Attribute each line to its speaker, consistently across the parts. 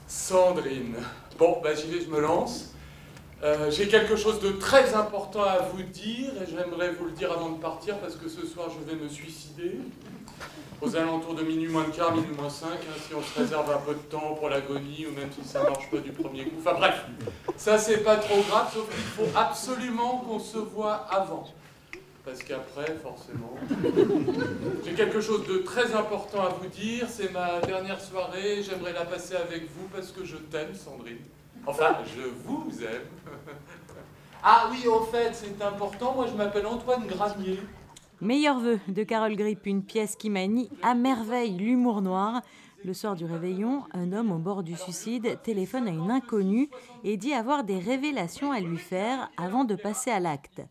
Speaker 1: Sandrine. Bon, bah j'y vais, je me lance. J'ai quelque chose de très important à vous dire et j'aimerais vous le dire avant de partir parce que ce soir je vais me suicider. Aux alentours de minuit moins le quart, minuit moins 5, hein, si on se réserve un peu de temps pour l'agonie ou même si ça marche pas du premier coup. Enfin bref, ça c'est pas trop grave, sauf qu'il faut absolument qu'on se voit avant. Parce qu'après, forcément, j'ai quelque chose de très important à vous dire. C'est ma dernière soirée. J'aimerais la passer avec vous parce que je t'aime, Sandrine. Enfin, je vous aime. Ah oui, au fait, c'est important. Moi, je m'appelle Antoine Granier.
Speaker 2: Meilleurs vœux de Carole Gripp, une pièce qui manie à merveille l'humour noir. Le soir du réveillon, un homme au bord du suicide téléphone à une inconnue et dit avoir des révélations à lui faire avant de passer à l'acte.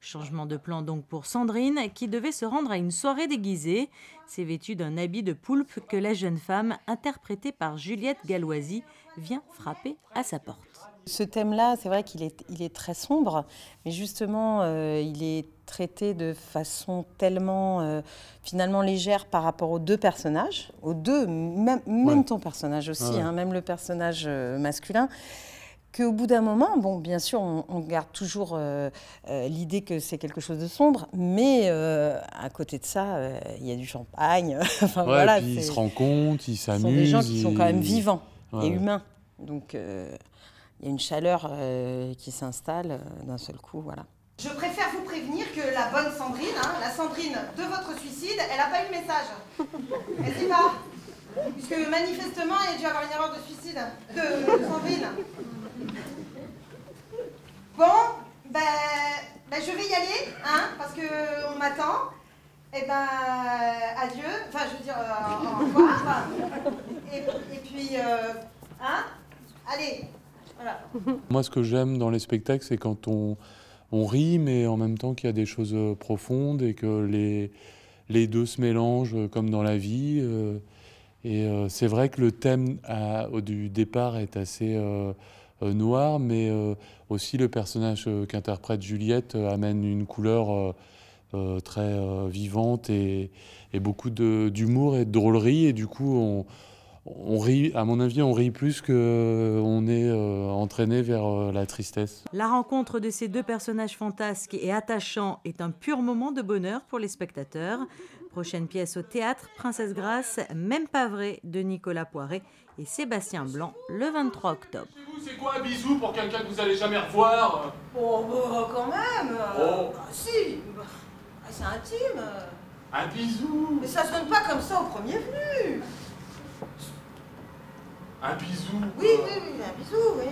Speaker 2: Changement de plan donc pour Sandrine, qui devait se rendre à une soirée déguisée. C'est vêtue d'un habit de poulpe que la jeune femme, interprétée par Juliette Galloisy, vient frapper à sa porte.
Speaker 3: Ce thème-là, c'est vrai qu'il est très sombre, mais justement, il est traité de façon tellement finalement légère par rapport aux deux personnages, aux deux, même ton personnage aussi, hein, même le personnage masculin, qu'au bout d'un moment, bon, bien sûr, on garde toujours l'idée que c'est quelque chose de sombre, mais à côté de ça, il y a du champagne. Enfin, voilà,
Speaker 4: puis ils se rencontrent, ils s'amusent.
Speaker 3: Ce sont des gens qui sont quand même vivants et humains. Donc, il y a une chaleur qui s'installe d'un seul coup, voilà.
Speaker 5: Je préfère vous prévenir que la bonne Sandrine, hein, la Sandrine de votre suicide, elle n'a pas eu le message. Elle dit pas. Puisque manifestement, il y a dû avoir une erreur de suicide de Sandrine. Bon, je vais y aller, hein, parce qu'on m'attend. Et ben, adieu. Enfin, je veux dire, au revoir. Et puis, hein, allez, voilà.
Speaker 4: Moi, ce que j'aime dans les spectacles, c'est quand on rit, mais en même temps qu'il y a des choses profondes et que les deux se mélangent comme dans la vie. C'est vrai que le thème du départ est assez noir, mais aussi le personnage qu'interprète Juliette amène une couleur très vivante et beaucoup d'humour et de drôlerie. Et du coup, on rit, à mon avis, on rit plus qu'on est entraîné vers la tristesse.
Speaker 2: La rencontre de ces deux personnages fantasques et attachants est un pur moment de bonheur pour les spectateurs. Prochaine pièce au théâtre, Princesse Grace, même pas vrai, de Nicolas Poiret et Sébastien Blanc, le 23 octobre.
Speaker 1: C'est quoi un bisou pour quelqu'un que vous allez jamais revoir?
Speaker 5: Oh, bah, quand même.
Speaker 1: Oh.
Speaker 5: Bah, si. Bah, c'est intime.
Speaker 1: Un bisou.
Speaker 5: Mais ça se donne pas comme ça au premier venu.
Speaker 1: Un bisou.
Speaker 5: Oui, un bisou, oui.